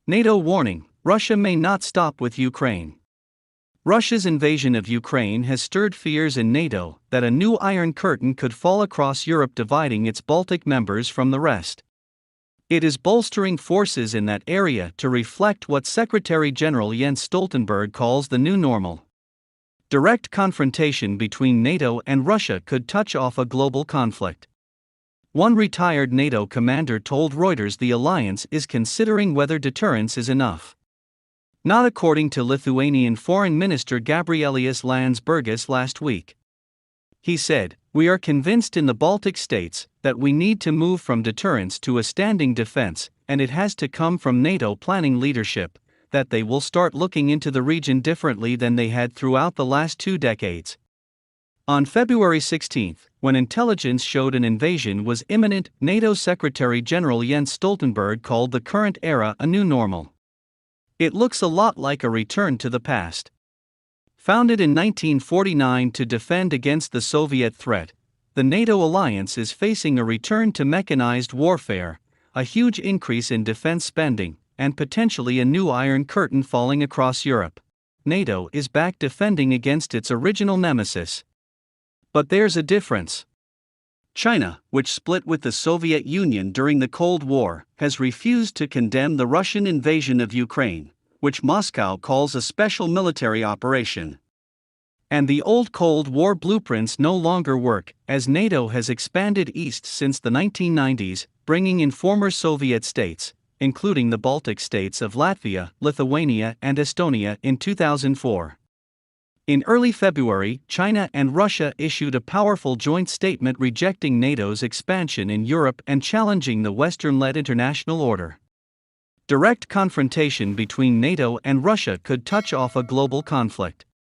NATO warning: Russia may not stop with Ukraine. Russia's invasion of Ukraine has stirred fears in NATO that a new Iron Curtain could fall across Europe, dividing its Baltic members from the rest. It is bolstering forces in that area to reflect what Secretary-General Jens Stoltenberg calls the new normal. Direct confrontation between NATO and Russia could touch off a global conflict. One retired NATO commander told Reuters the alliance is considering whether deterrence is enough. Not according to Lithuanian Foreign Minister Gabrielius Landsbergis last week. He said, "We are convinced in the Baltic states that we need to move from deterrence to a standing defense, and it has to come from NATO planning leadership, that they will start looking into the region differently than they had throughout the last 2 decades." On February 16, when intelligence showed an invasion was imminent, NATO Secretary-General Jens Stoltenberg called the current era a new normal. It looks a lot like a return to the past. Founded in 1949 to defend against the Soviet threat, the NATO alliance is facing a return to mechanized warfare, a huge increase in defense spending, and potentially a new Iron Curtain falling across Europe. NATO is back defending against its original nemesis. But there's a difference. China, which split with the Soviet Union during the Cold War, has refused to condemn the Russian invasion of Ukraine, which Moscow calls a special military operation. And the old Cold War blueprints no longer work, as NATO has expanded east since the 1990s, bringing in former Soviet states, including the Baltic states of Latvia, Lithuania, and Estonia in 2004. In early February, China and Russia issued a powerful joint statement rejecting NATO's expansion in Europe and challenging the Western-led international order. Direct confrontation between NATO and Russia could touch off a global conflict.